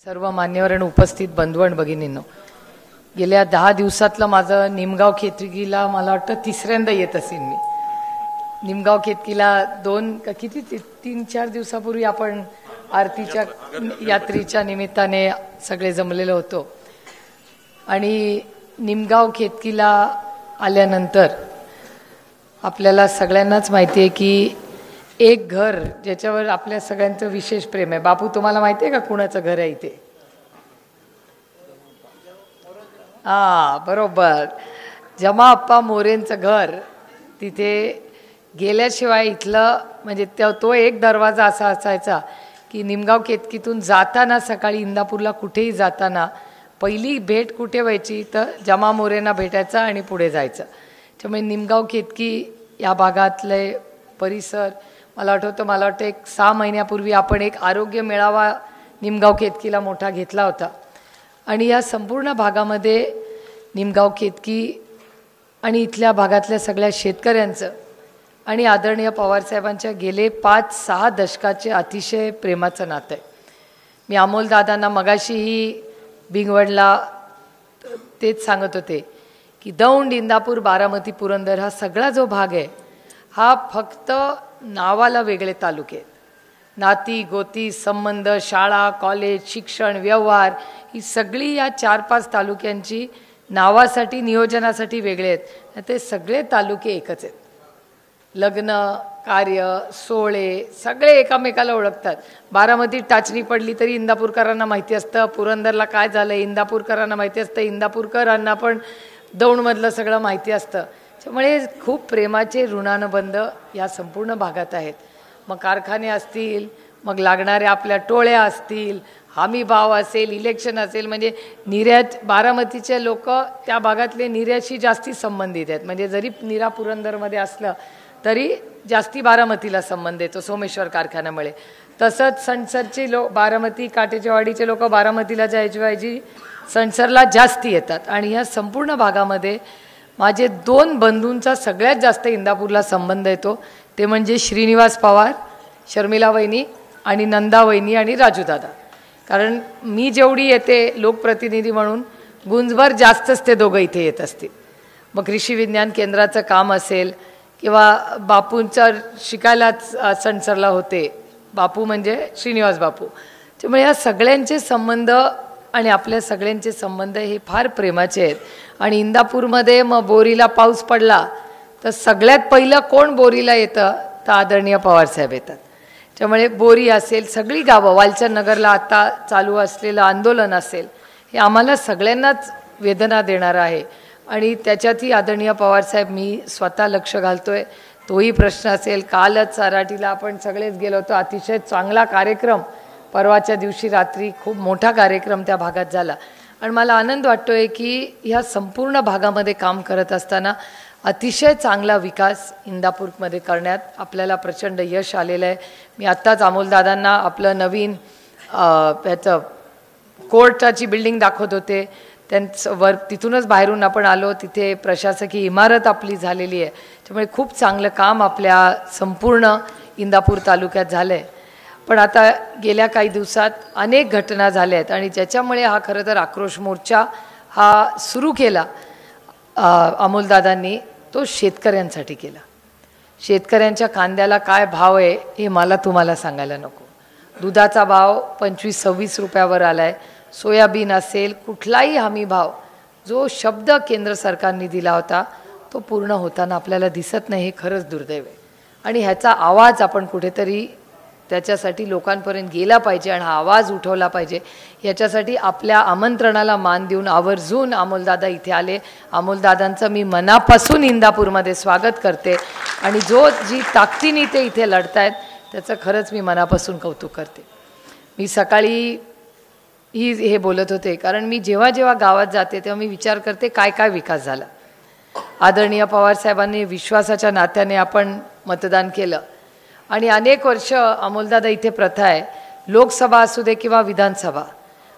सर्व मान्यवरांनी उपस्थित बंधू आणि भगिनींनो, गेल्या 10 दिवसातलं माझं निमगाव केतकीला मला वाटतं तिसऱ्यांदा येत असेल मी. निमगाव केतकीला 3-4 दिवसापूर्वी आपण आरतीच्या यात्रेच्या निमित्ताने सगळे जमलेलो होतो. आणि निमगाव केतकीला आल्यानंतर आपल्याला सगळ्यांनाच माहिती आहे की एक घर ज्याच्यावर आपल्या सगळ्यांचं विशेष प्रेम आहे. बापू, तुम्हाला माहिती आहे का कुणाचं घर आहे इथे? बरोबर, जमाअप्पा मोरेंचं घर. तिथे गेल्याशिवाय इथलं म्हणजे तो एक दरवाजा असा असायचा की निमगाव केतकीतून जाताना सकाळी इंदापूरला कुठेही जाताना पहिली भेट कुठे व्हायची तर जमा मोरेंना भेटायचं आणि पुढे जायचं. त्यामुळे निमगाव केतकी या भागातले परिसर मला वाटतं एक 6 महिन्यापूर्वी आपण एक आरोग्य मेळावा निमगाव केतकीला मोठा घेतला होता. आणि या संपूर्ण भागामध्ये निमगाव केतकी आणि इथल्या भागातल्या सगळ्या शेतकऱ्यांचं आणि आदरणीय पवारसाहेबांच्या गेले 5-6 दशकाचे अतिशय प्रेमाचं नातं आहे. मी अमोलदादांना मगाशीही भिंगवडला तेच सांगत होते की दौंड, इंदापूर, बारामती, पुरंदर हा सगळा जो भाग आहे हा फक्त नावाला वेगळे तालुके आहेत. नाती गोती संबंध, शाळा, कॉलेज, शिक्षण, व्यवहार ही सगळी या 4-5 तालुक्यांची नावासाठी नियोजनासाठी वेगळे आहेत. ते सगळे तालुके एकच आहेत. लग्न, कार्य, सोहळे सगळे एकामेकाला ओळखतात. बारामतीत टाचणी पडली तरी इंदापूरकरांना माहिती असतं, पुरंदरला काय झालं इंदापूरकरांना माहिती असतं, इंदापूरकरांना पण दौंडमधलं सगळं माहिती असतं. त्यामुळे खूप प्रेमाचे ऋणानुबंध या संपूर्ण भागात आहेत. मग कारखाने असतील, मग लागणाऱ्या आपल्या टोळ्या असतील, हमी भाव असेल, इलेक्शन असेल, म्हणजे निर्यात बारामतीचे लोक त्या भागातले निर्याशी जास्ती संबंधित आहेत. म्हणजे जरी नीरा पुरंदरमध्ये असलं तरी जास्ती बारामतीला संबंध येतो सोमेश्वर कारखान्यामुळे. तसंच सणसरचे बारामती काटेच्या वाडीचे लोक बारामतीला जायची सणसरला जास्ती येतात. आणि या संपूर्ण भागामध्ये माझे 2 बंधूंचा सगळ्यात जास्त इंदापूरला संबंध येतो. ते म्हणजे श्रीनिवास पवार, शर्मिला वहिनी आणि नंदा वहिनी आणि राजूदादा. कारण मी जेवढी येते लोकप्रतिनिधी म्हणून गुंजभर जास्तच ते दोघं इथे येत असतील. मग कृषी विज्ञान केंद्राचं काम असेल किंवा बापूंचं शिकायलाच सणसरला होते. बापू म्हणजे श्रीनिवास बापू. त्यामुळे या सगळ्यांचे संबंध आणि आपल्या सगळ्यांचे संबंध हे फार प्रेमाचे आहेत. आणि इंदापूरमध्ये मग बोरीला पाऊस पडला तर सगळ्यात पहिलं कोण बोरीला येतं तर आदरणीय पवारसाहेब येतात. त्यामुळे बोरी असेल, सगळी गावं, वालचंद नगरला आता चालू असलेलं आंदोलन असेल, हे आम्हाला सगळ्यांनाच वेदना देणारं आहे. आणि त्याच्यातही आदरणीय पवारसाहेब मी स्वतः लक्ष घालतोय. तोही प्रश्न असेल. कालच सराटीला आपण सगळेच गेलो होतो. अतिशय चांगला कार्यक्रम, परवाच्या दिवशी रात्री खूप मोठा कार्यक्रम त्या भागात झाला. आणि मला आनंद वाटतो आहे की ह्या संपूर्ण भागामध्ये काम करत असताना अतिशय चांगला विकास इंदापूरमध्ये करण्यात आपल्याला प्रचंड यश आलेलं आहे. मी आत्ताच अमोलदादांना आपलं नवीन याचं कोर्टाची बिल्डिंग दाखवत होते. त्यांचं तिथूनच बाहेरून आपण आलो. तिथे प्रशासकीय इमारत आपली झालेली आहे. त्यामुळे खूप चांगलं काम आपल्या संपूर्ण इंदापूर तालुक्यात झालं आहे. पण आता गेल्या काही दिवसात अनेक घटना झाल्या आहेत आणि ज्याच्यामुळे हा खरं तर आक्रोश मोर्चा हा सुरू केला अमोलदादांनी, तो शेतकऱ्यांसाठी केला. शेतकऱ्यांच्या कांद्याला काय भाव आहे हे मला तुम्हाला सांगायला नको. दुधाचा भाव 25-26 रुपयावर आला आहे. सोयाबीन असेल, कुठलाही हमी भाव जो शब्द केंद्र सरकारने दिला होता तो पूर्ण होताना आपल्याला दिसत नाही. हे खरंच दुर्दैव आहे. आणि ह्याचा आवाज आपण कुठेतरी त्याच्यासाठी लोकांपर्यंत गेला पाहिजे आणि हा आवाज उठवला पाहिजे. याच्यासाठी आपल्या आमंत्रणाला मान देऊन आवर्जून अमोलदादा इथे आले. अमोलदादांचं मी मनापासून इंदापूरमध्ये स्वागत करते. आणि जी ताकदीने ते इथे लढतायत त्याचं खरंच मी मनापासून कौतुक करते. मी सकाळी हे बोलत होते कारण मी जेव्हा जेव्हा गावात जाते तेव्हा मी विचार करते काय काय विकास झाला. आदरणीय पवारसाहेबांनी विश्वासाच्या नात्याने आपण मतदान केलं आणि अनेक वर्ष अमोलदादा इथे प्रथा आहे, लोकसभा असू दे किंवा विधानसभा,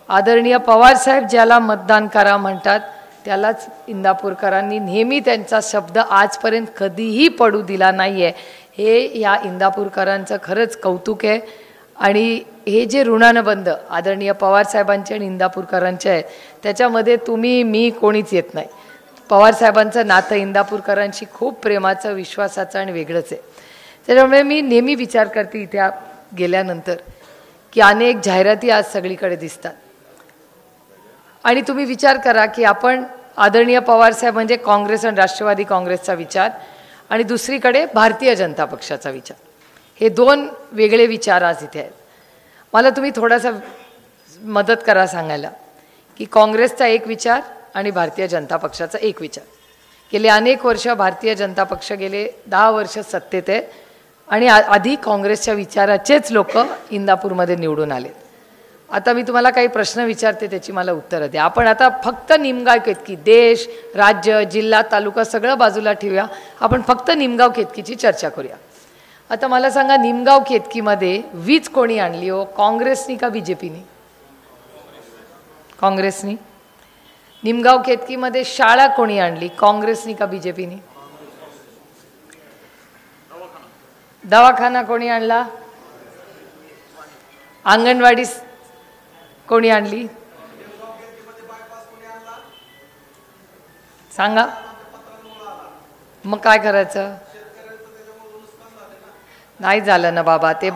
आदरणीय पवारसाहेब ज्याला मतदान करा म्हणतात त्यालाच इंदापूरकरांनी नेहमी त्यांचा शब्द आजपर्यंत कधीही पडू दिला नाही आहे. हे या इंदापूरकरांचं खरंच कौतुक आहे. आणि हे जे ऋणानं बंद आदरणीय पवारसाहेबांचे आणि इंदापूरकरांचे आहे, त्याच्यामध्ये तुम्ही मी कोणीच येत नाही. पवारसाहेबांचं नातं इंदापूरकरांशी खूप प्रेमाचं, विश्वासाचं आणि वेगळंच आहे. त्याच्यामुळे मी नेहमी विचार करते इथे गेल्यानंतर की अनेक जाहिराती आज सगळीकडे दिसतात आणि तुम्ही विचार करा की आपण आदरणीय पवारसाहेब म्हणजे काँग्रेस आणि राष्ट्रवादी काँग्रेसचा विचार आणि दुसरीकडे भारतीय जनता पक्षाचा विचार, हे दोन वेगळे विचार आज इथे आहेत. मला तुम्ही थोडासा मदत करा सांगायला की काँग्रेसचा एक विचार आणि भारतीय जनता पक्षाचा एक विचार. गेले अनेक वर्ष भारतीय जनता पक्ष गेले 10 वर्ष सत्तेत आहे आणि आधी काँग्रेसच्या विचाराचेच लोक इंदापूरमध्ये निवडून आलेत. आता मी तुम्हाला काही प्रश्न विचारते, त्याची मला उत्तरं द्या. आपण आता फक्त निमगाव केतकी, देश, राज्य, जिल्हा, तालुका सगळं बाजूला ठेवूया. आपण फक्त निमगाव केतकीची चर्चा करूया. आता मला सांगा, निमगाव केतकीमध्ये वीज कोणी आणली हो, काँग्रेसनी का बीजेपीनी? काँग्रेसनी. निमगाव केतकीमध्ये शाळा कोणी आणली, काँग्रेसनी का बीजेपीनी? दवाखाना कोणी आणला? अंगणवाडी कोणी आणली? सांगा. मग काय करायचं? नाही झालं ना बाबा, ते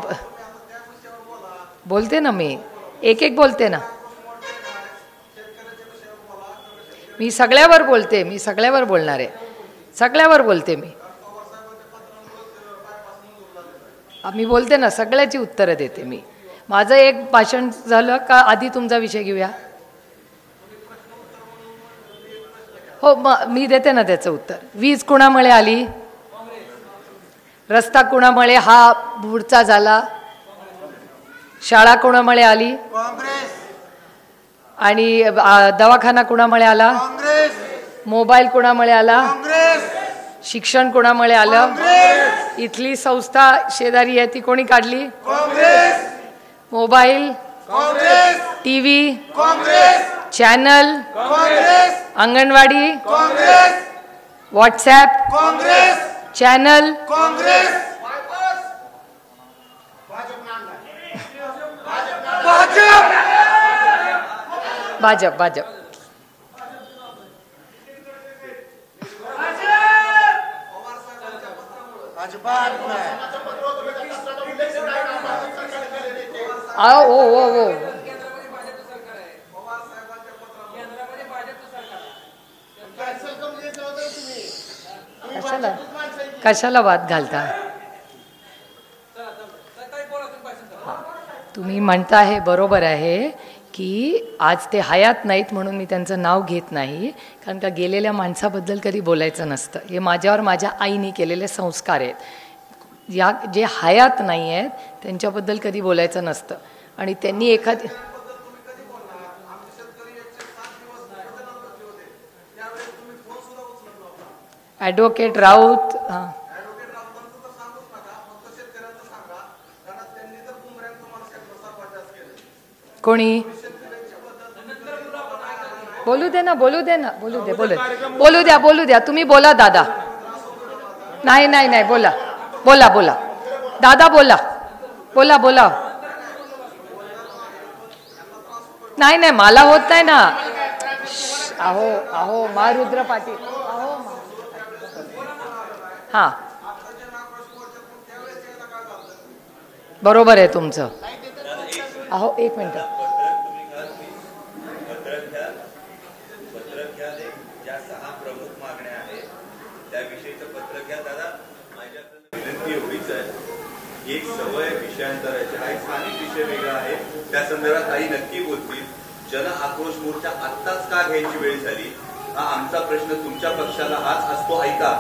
बोलते ना, मी एक एक बोलते ना, मी सगळ्यावर बोलते, मी सगळ्यावर बोलणार आहे, सगळ्यावर बोलते मी बोलते ना, सगळ्याची उत्तरं देते मी. माझं एक भाषण झालं का आधी तुमचा विषय घेऊया? हो, मी देते ना त्याचं उत्तर. वीज कुणामुळे आली? रस्ता कुणामुळे हा बुडचा झाला? शाळा कुणामुळे आली? आणि दवाखाना कुणामुळे आला? मोबाईल कुणामुळे आला? शिक्षण कुणामुळे आलं? इथली संस्था शेजारी आहे ती कोणी काढली? Mobile, TV, channel, anganwadi, WhatsApp, channel, Bhajap. Bhajap कशाला वाद घालता? तुम्ही म्हणता हे बरोबर आहे की आज ते हयात नाहीत म्हणून मी त्यांचं नाव घेत नाही, कारण का गेलेल्या माणसाबद्दल कधी बोलायचं नसतं. हे माझ्यावर माझ्या आईने केलेले संस्कार आहेत. या जे हयात नाही आहेत त्यांच्याबद्दल कधी बोलायचं नसतं. आणि त्यांनी एखादी ॲडव्होकेट राऊत, हां, कोणी बोलू दे ना, बोलू दे ना, बोलू दे, बोलू द्या. तुम्ही बोला दादा. नाही नाही नाही, बोला बोला बोला दादा, बोला बोला बोला. नाही नाही, मला होत नाही ना. अहो अहो महारुद्र पाटील, हां बरोबर आहे तुमचं. अहो एक मिनिट, ज्या 6 प्रमुख मागण्या आहेत त्याविषयीचं पत्र घ्या दादा. माझ्याकडे विनंती एवढीच आहे की एक सवय विषयांतराची, हा एक स्थानिक विषय वेगळा आहे, त्या संदर्भात काही नक्की बोलतील. जन आक्रोश मोर्चा आत्ताच का घ्यायची वेळ झाली, हा आमचा प्रश्न तुमच्या पक्षाला हाच असतो. ऐका,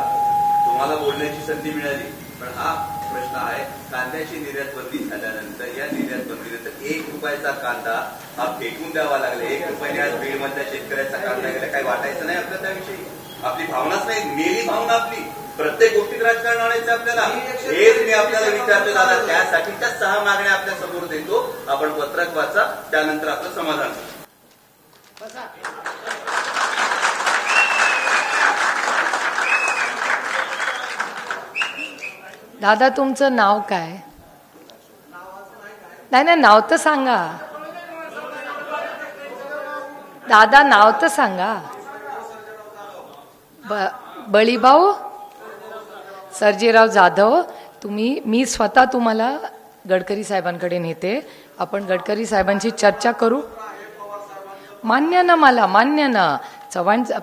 तुम्हाला बोलण्याची संधी मिळाली, पण हा प्रश्न आहे कांद्याची निर्यात बंदी झाल्यानंतर, या निर्यात बंदीनंतर 1 रुपयाचा कांदा हा फेकून द्यावा लागला. 1 रुपयाने आज बीडमधल्या शेतकऱ्याचा कांदा गेला, काही वाटायचं नाही आपल्याला त्याविषयी? आपली भावनाच नाही, मेली भावना आपली. प्रत्येक गोष्टीत राजकारण आणायचं आपल्याला, हेच मी आपल्याला विचारतो दादा. त्यासाठीच्या 6 मागण्या आपल्या समोर देतो, आपण पत्रक वाचा, त्यानंतर आपलं समाधान. दादा तुमचं नाव काय? नाही नाही, नाव तर सांगा दादा, नाव तर सांगा. बळीभाऊ सर्जेराव जाधव. मी स्वतः तुम्हाला गडकरी साहेबांकडे नेते. आपण गडकरी साहेबांची चर्चा करू. मान्य ना, मला मान्य ना.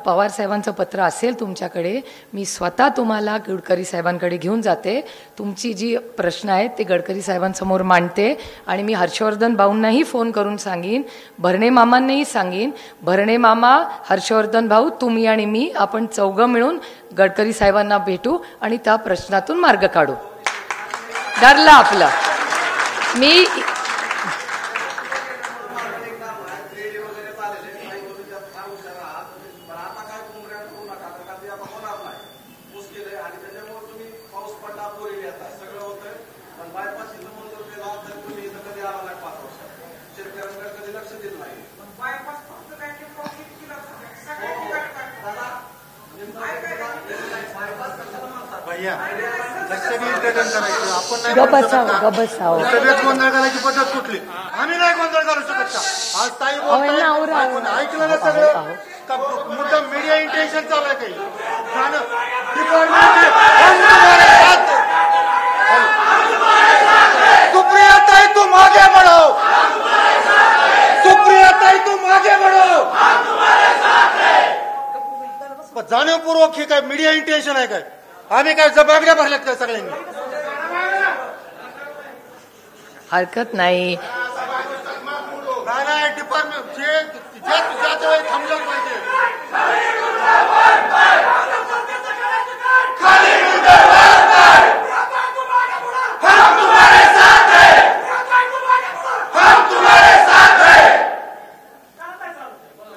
पवार साहेबांचं पत्र असेल तुमच्याकडे, मी स्वतः तुम्हाला गडकरी साहेबांकडे घेऊन जाते. तुमची जी प्रश्न आहेत ते गडकरी साहेबांसमोर मांडते. आणि मी हर्षवर्धन भाऊंनाही फोन करून सांगीन, भरणे मामांनाही सांगीन. भरणे मामा, हर्षवर्धन भाऊ, तुम्ही आणि मी, आपण चौघं मिळून गडकरी साहेबांना भेटू आणि त्या प्रश्नातून मार्ग काढू. ठरलं आपलं. मी सगळ्यात गोंधळ करायची पद्धत कुठली? आम्ही नाही गोंधळ करू शकत. आज ताई ऐकलं ना सगळं. मुद्दा मीडिया इंटेन्शन चालू आहे काही. सुप्रिया ताई तुम आगे बढ़ो, सुप्रिया ताई तुम आगे बढ़ो. जाणीवपूर्वक हे काय मीडिया इंटेन्शन आहे काय? आम्ही काय जबाबदाऱ्या भरल्यात काय सगळ्यांनी? हरकत नाही. डिपार्टमेंट ज्याच्या वेळी थांबलं पाहिजे.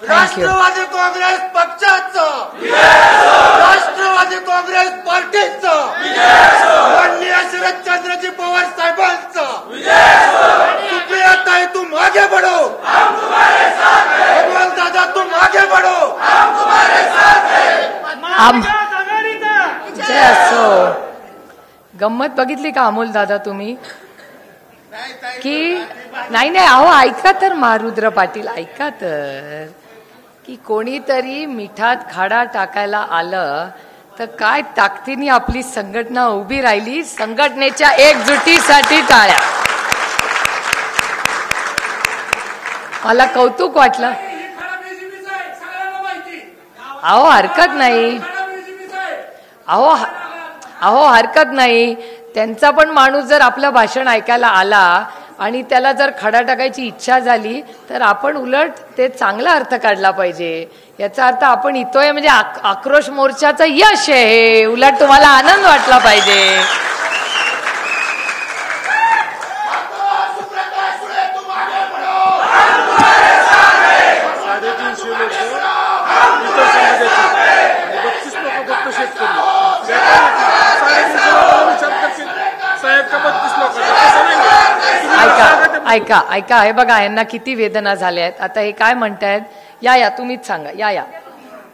राष्ट्रवादी काँग्रेस पक्षाचं, राष्ट्रवादी काँग्रेस पार्टीचं, माननीय शरदचंद्रजी पवार साहेबांचं. सुप्रिया ताई तुम आगे बढ़ो, अमोल दादा तुम आगे बढ़ो. जय असो. गंमत बघितली का अमोल दादा तुम्ही? की नाही नाही, अहो ऐका तर मारुद्र पाटील, ऐका तर, की कोणीतरी मिठात खाडा टाकायला आलं तर काय ताकदीने आपली संघटना उभी राहिली. संघटनेच्या एकजुटीसाठी टाळ्या. मला कौतुक वाटलं. अहो हरकत नाही, अहो हरकत नाही. त्यांचा पण माणूस जर आपलं भाषण ऐकायला आला आणि त्याला जर खडा टाकायची इच्छा झाली तर आपण उलट ते चांगला अर्थ काढला पाहिजे. याचा अर्थ आपण इतोय म्हणजे आक्रोश मोर्चाचं यश आहे, उलट तुम्हाला आनंद वाटला पाहिजे. ऐका ऐका, हे बघा यांना किती वेदना झाल्या आहेत. आता हे काय म्हणतायत? या तुम्हीच सांगा. या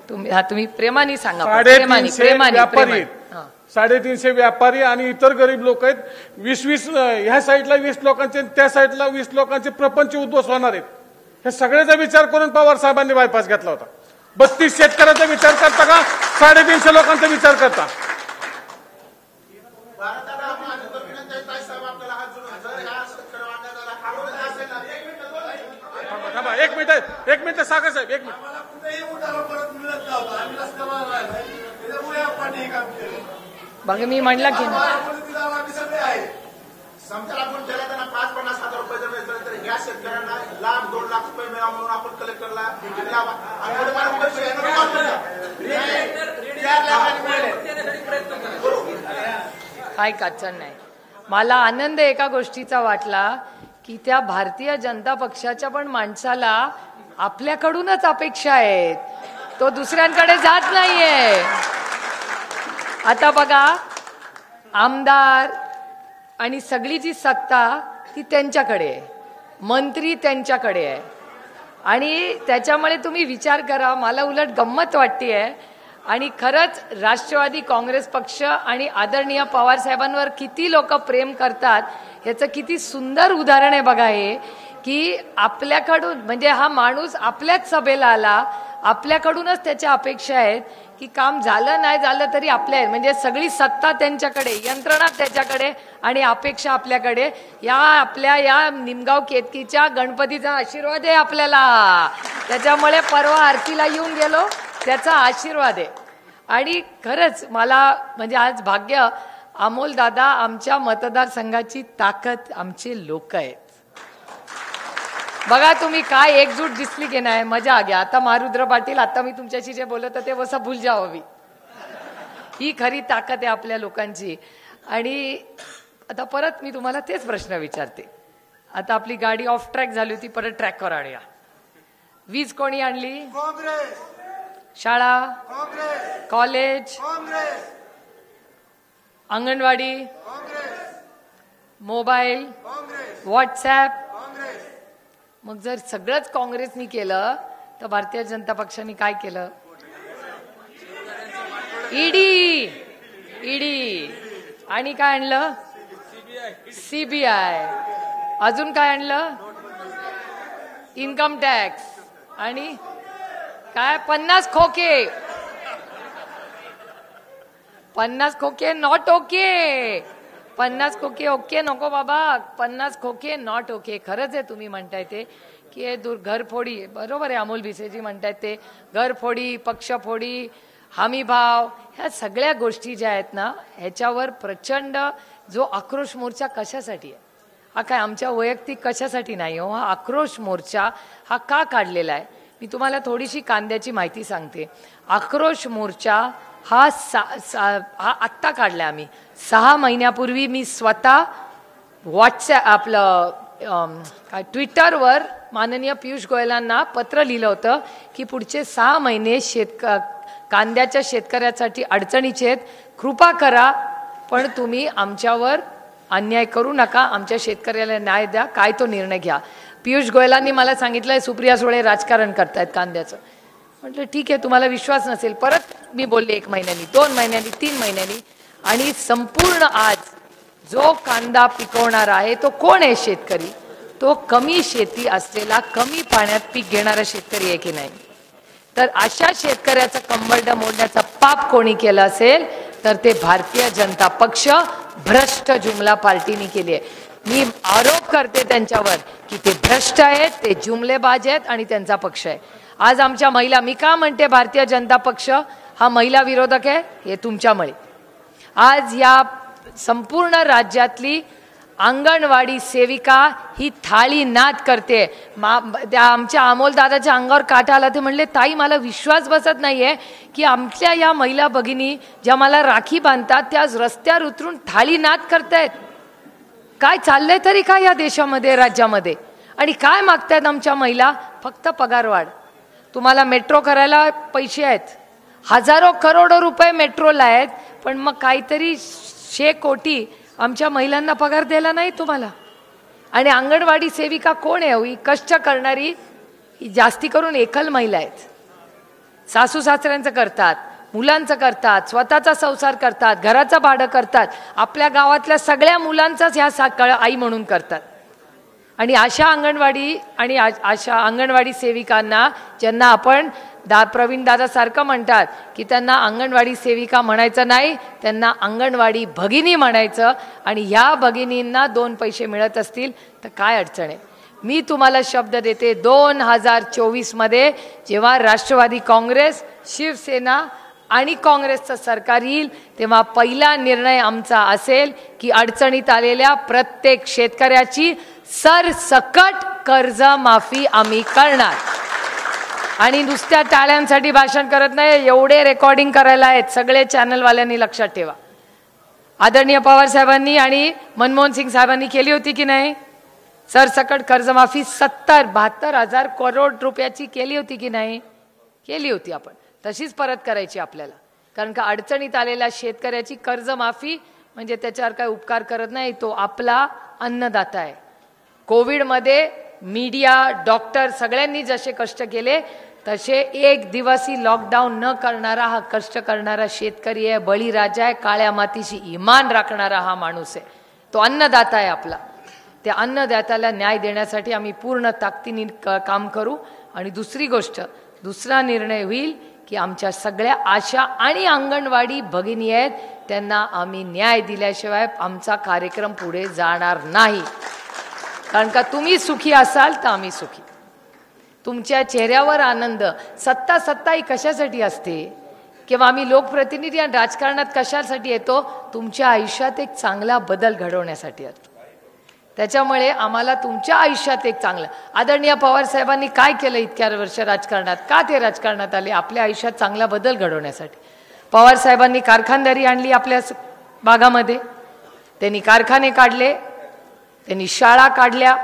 तुम्ही प्रेमाने सांगा. 350 व्यापारी आणि इतर गरीब लोक आहेत. 20 ह्या साईडला 20 लोकांचे, त्या साईडला 20 लोकांचे प्रपंच उद्ध्वस्त होणार आहेत. हे सगळ्याचा विचार करून पवार साहेबांनी बायपास घेतला होता. 32 शेतकऱ्यांचा विचार करता का 350 लोकांचा विचार करता? एक मिनिट सागर साहेब, एक मिनिट. बघा मी म्हणला की समजा आपण त्याला त्यांना 50-50 हजार रुपये जर मिळाले तर या शेतकऱ्यांना 1,00,000-2 लाख रुपये मिळावा म्हणून आपण कलेक्टरला काय अडचण नाही. मला आनंद एका गोष्टीचा वाटला की त्या भारतीय जनता पक्षाच्या पण माणसाला आपल्याकडूनच अपेक्षा आहेत, तो दुसऱ्यांकडे जात नाहीये. आता बघा, आमदार आणि सगळी जी सत्ता ती त्यांच्याकडे आहे, मंत्री त्यांच्याकडे आहे. आणि त्याच्यामुळे तुम्ही विचार करा, मला उलट गंमत वाटतेय. आणि खरंच राष्ट्रवादी काँग्रेस पक्ष आणि आदरणीय पवार साहेबांवर किती लोक प्रेम करतात याचं किती सुंदर उदाहरण आहे बघा हे, की आपल्याकडून म्हणजे हा माणूस आपल्याच सभेला आला, आपल्याकडूनच त्याच्या अपेक्षा आहेत की काम झालं नाही झालं तरी आपल्या आहेत, म्हणजे सगळी सत्ता त्यांच्याकडे, यंत्रणा त्याच्याकडे आणि अपेक्षा आपल्याकडे. या निमगाव केतकीच्या गणपतीचा आशीर्वाद आहे आपल्याला, त्याच्यामुळे परवा आरतीला येऊन गेलो, त्याचा आशीर्वाद आहे. आणि खरंच मला म्हणजे आज भाग्य, अमोल दादा आमच्या मतदारसंघाची ताकद आमचे लोक आहेत. बघा तुम्ही काय एकजूट दिसली की नाही, मजा आ गया. आता मारुद्र पाटील, आता मी तुमच्याशी जे बोलत होते वसा भूल जाओ हवी. ही खरी ताकद आहे आपल्या लोकांची. आणि आता परत मी तुम्हाला तेच प्रश्न विचारते. आता आपली गाडी ऑफ ट्रॅक झाली होती, परत ट्रॅकवर आणूया. वीज कोणी आणली? काँग्रेस. शाळा? Congress. College? Congress. Anganwadi? Congress. Mobile? Congress. WhatsApp? Congress. मग जर सगळंच काँग्रेसनी केलं तर भारतीय जनता पक्षाने काय केलं? ईडी आणि काय आणलं? सीबीआय. अजून काय आणलं? Income tax. आणि काय? 50 खोके. 50 खोके नॉट ओके. 50 खोके ओके नको बाबा, 50 खोके नॉट ओके. खरंच आहे तुम्ही म्हणताय ते की हे घरफोडी, बरोबर आहे. अमोल भिसेजी म्हणतायत ते घरफोडी, पक्षफोडी, हमी भाव, ह्या सगळ्या गोष्टी ज्या आहेत ना, ह्याच्यावर प्रचंड जो आक्रोश मोर्चा कशासाठी आहे? हा काय आमच्या वैयक्तिक कशासाठी नाही हो. हा आक्रोश मोर्चा हा का काढलेला आहे? मी तुम्हाला थोडीशी कांद्याची माहिती सांगते. आक्रोश मोर्चा हा आत्ता काढला आम्ही. 6 महिन्यापूर्वी मी स्वतः व्हॉट्सॲप आपलं काय ट्विटरवर माननीय पियुष गोयलांना पत्र लिहिलं होतं की पुढचे 6 महिने कांद्याच्या शेतकऱ्यासाठी अडचणीचे आहेत, कृपा करा, पण तुम्ही आमच्यावर अन्याय करू नका, आमच्या शेतकऱ्याला न्याय द्या, काय तो निर्णय घ्या. पियुष गोयलांनी मला सांगितलंय सुप्रिया सुळे राजकारण करतायत कांद्याचं. म्हटलं ठीक आहे, तुम्हाला विश्वास नसेल. परत मी बोलले 1 महिन्यांनी, 2 महिन्यांनी, 3 महिन्यांनी. आणि संपूर्ण आज जो कांदा पिकवणारा आहे तो कोण आहे? शेतकरी. तो कमी शेती असलेला, कमी पाण्यात पीक घेणारा शेतकरी आहे की नाही? तर अशा शेतकऱ्याचं कंबरड मोडण्याचा पाप कोणी केलं असेल तर ते भारतीय जनता पक्ष, भ्रष्ट जुमला पार्टीने केली आहे. मी आरोप करते त्यांच्यावर की ते भ्रष्ट आहेत, ते जुमलेबाज आहेत आणि त्यांचा पक्ष आहे. आज आमच्या महिला, मी का म्हणते भारतीय जनता पक्ष हा महिला विरोधक आहे? हे तुमच्यामुळे. आज या संपूर्ण राज्यातली अंगणवाडी सेविका ही थाळी नाद करते. त्या आमच्या अमोल दादाच्या अंगावर काटा आला. ते म्हणले ताई मला विश्वास बसत नाहीये की आमच्या या महिला भगिनी ज्या मला राखी बांधतात त्या आज रस्त्यावर उतरून थाळी नाद करतायत. काय चाललंय तरी काय या देशामध्ये, राज्यामध्ये? आणि काय मागतायत आमच्या महिला? फक्त पगारवाढ. तुम्हाला मेट्रो करायला पैसे आहेत, हजारो करोडो रुपये मेट्रोला आहेत, पण मग काहीतरी 100 कोटी आमच्या महिलांना पगार द्यायला नाही तुम्हाला. आणि अंगणवाडी सेविका कोण आहे? ही कष्ट करणारी, जास्ती करून एकल महिला आहेत. सासू सासऱ्यांचं करतात, मुलांचं करतात, स्वतःचा संसार करतात, घराचं भाडं करतात, आपल्या गावातल्या सगळ्या मुलांचाच ह्या आई म्हणून करतात. आणि अशा अंगणवाडी आणि अशा अंगणवाडी सेविकांना ज्यांना आपण प्रवीण दादासारखं म्हणतात की त्यांना अंगणवाडी सेविका म्हणायचं नाही, त्यांना अंगणवाडी भगिनी म्हणायचं. आणि ह्या भगिनींना 2 पैसे मिळत असतील तर काय अडचण आहे? मी तुम्हाला शब्द देते, 2024 मध्ये जेव्हा राष्ट्रवादी काँग्रेस, शिवसेना आणि काँग्रेसचं सरकार येईल तेव्हा पहिला निर्णय आमचा असेल की अडचणीत आलेल्या प्रत्येक शेतकऱ्याची सरसकट कर्जमाफी आम्ही करणार. आणि नुसत्या टाळ्यांसाठी भाषण करत नाही, एवढे रेकॉर्डिंग करायला आहेत सगळे चॅनलवाल्यांनी, लक्षात ठेवा. आदरणीय पवार साहेबांनी आणि मनमोहन सिंग साहेबांनी केली होती की नाही सरसकट कर्जमाफी? 72 हजार करोड रुपयाची केली होती की नाही? केली होती. आपण तशीच परत करायची आपल्याला. कारण का अडचणीत आलेल्या शेतकऱ्याची कर्जमाफी म्हणजे त्याच्यावर काय उपकार करत नाही, तो आपला अन्नदाता आहे. कोविडमध्ये मीडिया, डॉक्टर सगळ्यांनी जसे कष्ट केले तसे एक दिवसी लॉकडाऊन न करणारा हा कष्ट करणारा शेतकरी आहे, बळीराजा आहे, काळ्या मातीशी इमान राखणारा हा माणूस आहे. तो अन्नदाता आहे आपला. त्या अन्नदात्याला न्याय देण्यासाठी आम्ही पूर्ण ताकदीने काम करू. आणि दुसरी गोष्ट, दुसरा निर्णय होईल की आमच्या सगळ्या आशा आणि अंगणवाडी भगिनी आहेत त्यांना आम्ही न्याय दिल्याशिवाय आमचा कार्यक्रम पुढे जाणार नाही. कारण का तुम्ही सुखी असाल तर आम्ही सुखी. तुमच्या चेहऱ्यावर आनंद. सत्ता ही कशासाठी असते किंवा आम्ही लोकप्रतिनिधी आणि राजकारणात कशासाठी येतो? तुमच्या आयुष्यात एक चांगला बदल घडवण्यासाठी येतो. त्याच्यामुळे आम्हाला तुमच्या आयुष्यात एक चांगलं, आदरणीय पवार साहेबांनी काय केलं इतक्या वर्ष राजकारणात, का ते राजकारणात आले? आपल्या आयुष्यात चांगला बदल घडवण्यासाठी. पवार साहेबांनी कारखानदारी आणली आपल्या भागामध्ये, त्यांनी कारखाने काढले, त्यांनी शाळा काढल्या.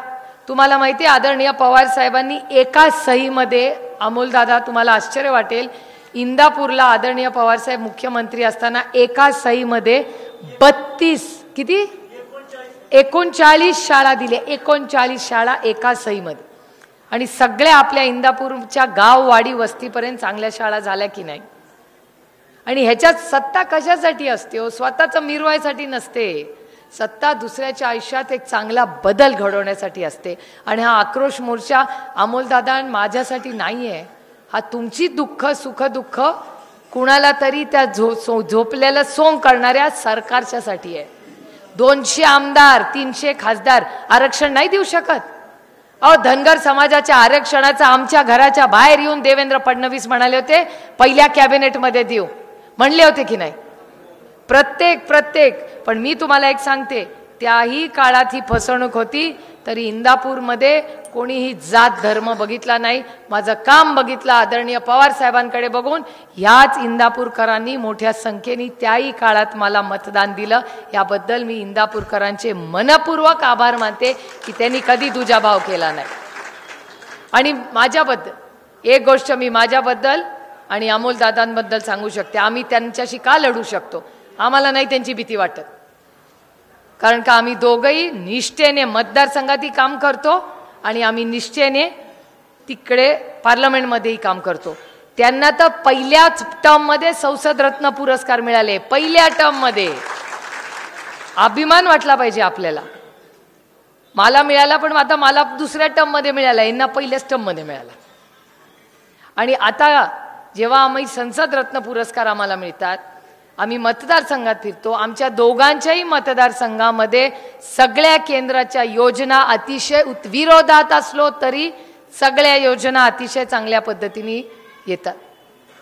तुम्हाला माहिती आहे आदरणीय पवार साहेबांनी एका सहीमध्ये, अमोलदादा तुम्हाला आश्चर्य वाटेल, इंदापूरला आदरणीय पवार साहेब मुख्यमंत्री असताना एका सहीमध्ये 39 शाळा दिल्या. 39 शाळा एका सहीमध्ये. आणि सगळ्या आपल्या इंदापूरच्या गाववाडी वस्तीपर्यंत चांगल्या शाळा झाल्या की नाही? आणि ह्याच्यात सत्ता कशासाठी असते हो? स्वतःचं मिरवायसाठी नसते. सत्ता दुसऱ्याच्या आयुष्यात एक चांगला बदल घडवण्यासाठी असते. आणि हा आक्रोश मोर्चा अमोलदादा माझ्यासाठी नाही आहे. हा तुमची दुःख सुख दुःख कुणाला तरी त्या झोपलेलं सोंग करणाऱ्या सरकारच्यासाठी आहे. 200 आमदार 300 खासदार आरक्षण नाही देऊ शकत. अहो, धनगर समाजाच्या आरक्षणाचा आमच्या घराच्या बाहेर येऊन देवेंद्र फडणवीस म्हणाले होते पहिल्या कॅबिनेटमध्ये देऊ, म्हणले होते की नाही? प्रत्येक पण मी तुम्हाला एक सांगते, त्याही काळात ही फसवणूक होती तरी इंदापूरमध्ये कोणीही जात धर्म बघितला नाही. माझं काम बघितलं आदरणीय पवार साहेबांकडे बघून. ह्याच इंदापूरकरांनी मोठ्या संख्येने त्याही काळात मला मतदान दिलं. याबद्दल मी इंदापूरकरांचे मनपूर्वक आभार मानते की त्यांनी कधी दुजाभाव केला नाही. आणि माझ्याबद्दल एक गोष्ट मी माझ्याबद्दल आणि अमोलदादांबद्दल सांगू शकते. आम्ही त्यांच्याशी का लढू शकतो? आम्हाला नाही त्यांची भीती वाटत. कारण का आम्ही दोघंही निष्ठेने मतदारसंघातही काम करतो आणि आम्ही निष्ठेने तिकडे पार्लमेंटमध्येही काम करतो. त्यांना तर पहिल्याच टर्ममध्ये संसद रत्न पुरस्कार मिळाले. पहिल्या टर्ममध्ये अभिमान वाटला पाहिजे आपल्याला. मला मिळाला, पण आता मला दुसऱ्या टर्ममध्ये मिळाला, यांना पहिल्याच टर्ममध्ये मिळाला. आणि आता जेव्हा आम्ही संसद रत्न पुरस्कार आम्हाला मिळतात, आम्ही मतदारसंघात फिरतो. आमच्या दोघांच्याही मतदारसंघामध्ये सगळ्या केंद्राच्या योजना अतिशय विरोधात असलो तरी सगळ्या योजना अतिशय चांगल्या पद्धतीने येतात.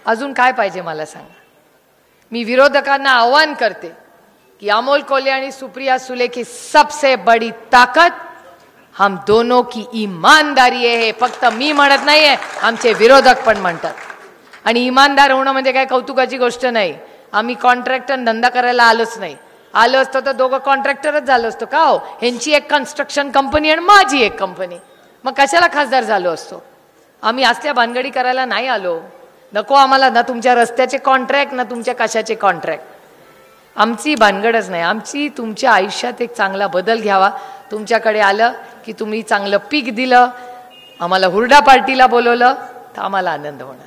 अजून काय पाहिजे मला सांगा? मी विरोधकांना आव्हान करते की अमोल कोल्हे आणि सुप्रिया सुले की सबसे बड़ी ताकत हम दोनों की ईमानदारी आहे. फक्त मी म्हणत नाहीये, आमचे विरोधक पण म्हणतात. आणि इमानदार होणं म्हणजे काय कौतुकाची गोष्ट नाही. आम्ही कॉन्ट्रॅक्टर धंदा करायला आलोच नाही. आलो असतो तर दोघं कॉन्ट्रॅक्टरच झालो असतो का हो? ह्यांची एक कन्स्ट्रक्शन कंपनी आणि माझी एक कंपनी, मग कशाला खासदार झालो असतो? आम्ही असल्या भानगडी करायला नाही आलो. नको आम्हाला ना तुमच्या रस्त्याचे कॉन्ट्रॅक्ट ना तुमच्या कशाचे कॉन्ट्रॅक्ट. आमची भानगडच नाही. आमची तुमच्या आयुष्यात एक चांगला बदल घ्यावा. तुमच्याकडे आलं की तुम्ही चांगलं पीक दिलं, आम्हाला हुरडा पार्टीला बोलवलं तर आम्हाला आनंद होणार.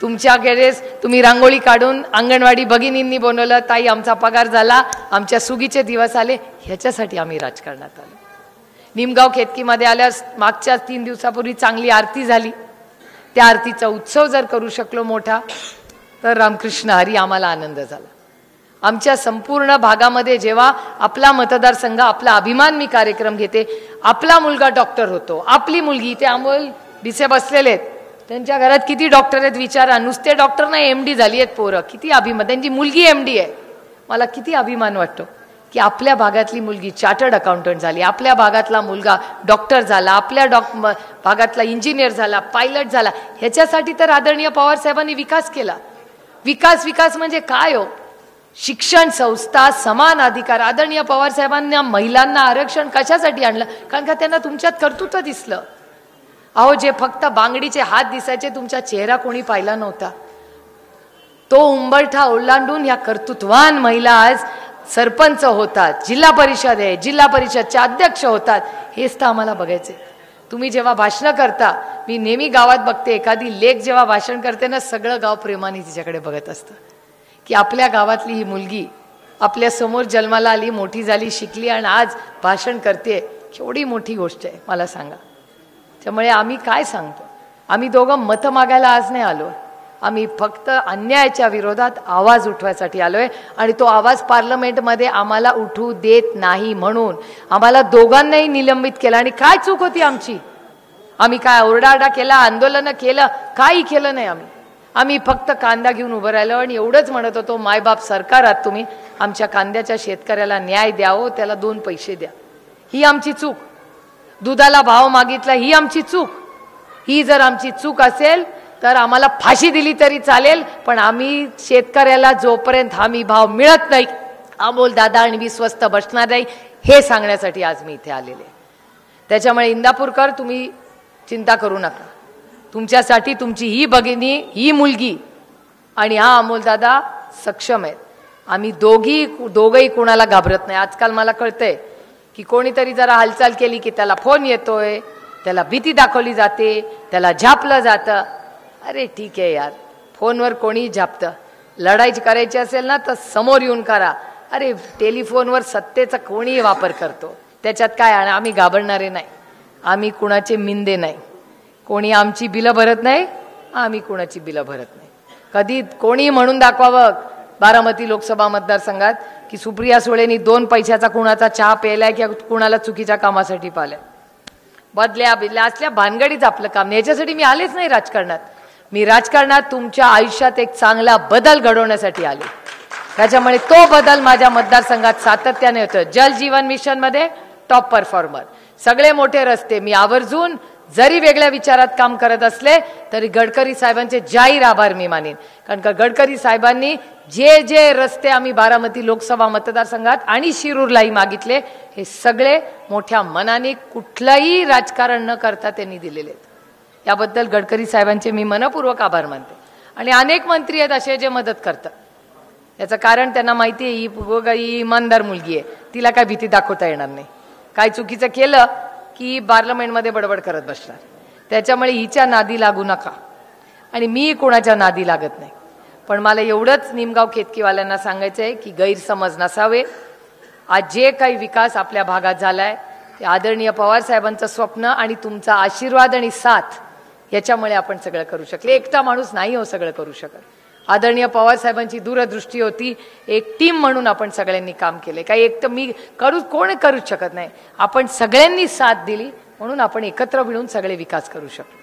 तुमच्याकडे तुम्ही रांगोळी काढून अंगणवाडी भगिनींनी बनवलं, ताई आमचा पगार झाला, आमच्या सुगीचे दिवस आले. ह्याच्यासाठी आम्ही राजकारणात आलो. निमगाव केतकीमध्ये आल्यास मागच्या 3 दिवसापूर्वी चांगली आरती झाली. त्या आरतीचा उत्सव जर करू शकलो मोठा तर रामकृष्ण हरी आम्हाला आनंद झाला. आमच्या संपूर्ण भागामध्ये जेव्हा आपला मतदारसंघ आपला अभिमान मी कार्यक्रम घेते. आपला मुलगा डॉक्टर होतो, आपली मुलगी, ते अमोल दिसे बसलेले आहेत, त्यांच्या घरात किती डॉक्टर आहेत विचारा. नुसते डॉक्टर नाही, MD झाली आहेत पोरं. किती अभिमान. त्यांची मुलगी MD आहे. मला किती अभिमान वाटतो की आपल्या भागातली मुलगी चार्टर्ड अकाउंटंट झाली, आपल्या भागातला मुलगा डॉक्टर झाला, आपल्या भागातला इंजिनियर झाला, पायलट झाला. ह्याच्यासाठी तर आदरणीय पवार साहेबांनी विकास केला. विकास म्हणजे काय हो? शिक्षण संस्था, समान अधिकार. आदरणीय पवार साहेबांना महिलांना आरक्षण कशासाठी आणलं? कारण का त्यांना तुमच्यात कर्तृत्व दिसलं. अहो, जे फक्त बांगडीचे हात दिसायचे, तुमचा चेहरा कोणी पाहिला नव्हता, तो उंबरठा ओलांडून या कर्तृत्वान महिला आज सरपंच होतात, जिल्हा परिषद आहे, जिल्हा परिषदच्या अध्यक्ष होतात. हेच तर आम्हाला बघायचे. तुम्ही जेव्हा भाषण करता, मी नेहमी गावात बघते, एखादी लेक जेव्हा भाषण करते ना, सगळं गाव प्रेमाने तिच्याकडे बघत असतं की आपल्या गावातली ही मुलगी आपल्या समोर जन्माला आली, मोठी झाली, शिकली आणि आज भाषण करते. केवढी मोठी गोष्ट आहे मला सांगा. त्यामुळे आम्ही काय सांगतो, आम्ही दोघं मतं मागायला आज नाही आलो, आम्ही फक्त अन्यायाच्या विरोधात आवाज उठवायसाठी आलोय. आणि तो आवाज पार्लमेंटमध्ये आम्हाला उठवू देत नाही म्हणून आम्हाला दोघांनाही निलंबित केलं. आणि काय चूक होती आमची? आम्ही काय ओरडाआरडा केला, आंदोलनं केलं? काही केलं नाही. आम्ही फक्त कांदा घेऊन उभं राहिलो आणि एवढंच म्हणत होतो, मायबाप सरकार आहात तुम्ही, आमच्या कांद्याच्या शेतकऱ्याला न्याय द्यावं, त्याला 2 पैसे द्या. ही आमची चूक. दुधाला भाव मागितला, ही आमची चूक. ही जर आमची चूक असेल तर आम्हाला फाशी दिली तरी चालेल, पण आम्ही शेतकऱ्याला जोपर्यंत हमी भाव मिळत नाही, अमोल दादा आणि मी स्वस्त बसणार नाही, हे सांगण्यासाठी आज मी इथे आलेले. त्याच्यामुळे इंदापूरकर, तुम्ही चिंता करू नका. तुमच्यासाठी तुमची ही भगिनी, ही मुलगी आणि हा अमोल दादा सक्षम आहेत. आम्ही दोघंही कोणाला घाबरत नाही. आजकाल मला कळतंय की कोणीतरी जरा हालचाल केली की त्याला फोन येतोय, त्याला भीती दाखवली जाते, त्याला झापलं जातं. अरे ठीक आहे यार, फोनवर कोणी झापतं. लढाई करायची असेल ना तर समोर येऊन करा. अरे टेलिफोनवर सत्तेचा कोणीही वापर करतो, त्याच्यात काय? आणि आम्ही घाबरणारे नाही, आम्ही कुणाचे मिंदे नाही. कोणी आमची बिलं भरत नाही, आम्ही कुणाची बिलं भरत नाही. कधी कोणी म्हणून दाखवावं बारामती लोकसभा मतदारसंघात की सुप्रिया सुळेंनी 2 पैशाचा कुणाचा चहा प्यायलाय किंवा कुणाला चुकीच्या कामासाठी पाहिलाय. बदल्या बिदल्या असल्या भानगडीच आपलं काम. याच्यासाठी मी आलेच नाही राजकारणात. मी राजकारणात तुमच्या आयुष्यात एक चांगला बदल घडवण्यासाठी आले. त्याच्यामुळे तो बदल माझ्या मतदारसंघात सातत्याने होतो. जल जीवन मिशन मध्ये टॉप परफॉर्मर, सगळे मोठे रस्ते मी आवर्जून, जरी वेगळ्या विचारात काम करत असले तरी गडकरी साहेबांचे जाहीर आभार मी मानेन. कारण का गडकरी साहेबांनी जे जे रस्ते आम्ही बारामती लोकसभा मतदारसंघात आणि शिरूरलाही मागितले, हे सगळे मोठ्या मनाने कुठलंही राजकारण न करता त्यांनी दिलेले आहेत. याबद्दल गडकरी साहेबांचे मी मनपूर्वक आभार मानते. आणि अनेक मंत्री आहेत असे जे मदत करतात. याचं कारण त्यांना माहिती आहे ही इमानदार मुलगी आहे, तिला काय भीती दाखवता येणार नाही. काय चुकीचं केलं की पार्लमेंटमध्ये बडबड करत बसणार. त्याच्यामुळे हिच्या नादी लागू नका. आणि मी कोणाच्या नादी लागत नाही. पण मला एवढंच निमगाव केतकीवाल्यांना सांगायचं आहे की गैरसमज नसावे. आज जे काही विकास आपल्या भागात झालाय ते आदरणीय पवार साहेबांचं स्वप्न आणि तुमचा आशीर्वाद आणि साथ याच्यामुळे आपण सगळं करू शकले. एकटा माणूस नाही हो सगळं करू शकत. आदरणीय पवार साहेबांची दूरदृष्टी होती. एक टीम म्हणून आपण सगळ्यांनी काम केले. काही एकटं मी कोण करूच शकत नाही. आपण सगळ्यांनी साथ दिली म्हणून आपण एकत्र मिळून सगळे विकास करू शकलो.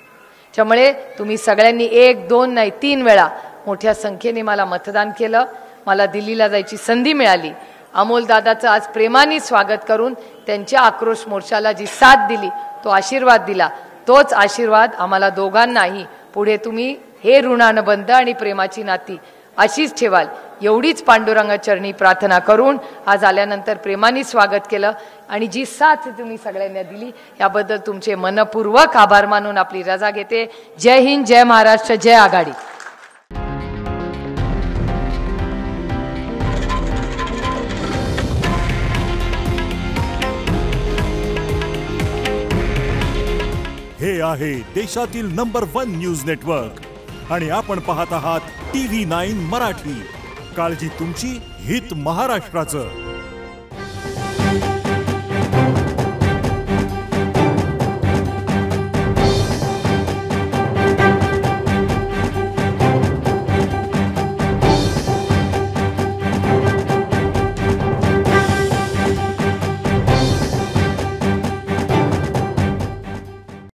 त्यामुळे तुम्ही सगळ्यांनी 1, 2 नाही 3 वेळा मोठ्या संख्येने मला मतदान केलं. मला दिल्लीला जायची संधी मिळाली. अमोल दादाचं आज प्रेमाने स्वागत करून त्यांच्या आक्रोश मोर्चाला जी साथ दिली, तो आशीर्वाद दिला, तोच आशीर्वाद आम्हाला दोघांनाही पुढे तुम्ही हे ऋणानुबंध आणि प्रेमाची नाती अशीच ठेवाल, एवढीच पांडुरंगाचरणी प्रार्थना करून आज आल्यानंतर प्रेमाने स्वागत केलं. आणि जी साथ तुम्ही सगळ्यांना दिली याबद्दल तुमचे मनपूर्वक आभार मानून आपली रजा घेते. जय हिंद, जय महाराष्ट्र, जय आघाडी. हे आहे देशातील नंबर 1 न्यूज नेटवर्क आणि आपण पाहत आहात TV9 मराठी. काळजी तुमची, हित महाराष्ट्राचं.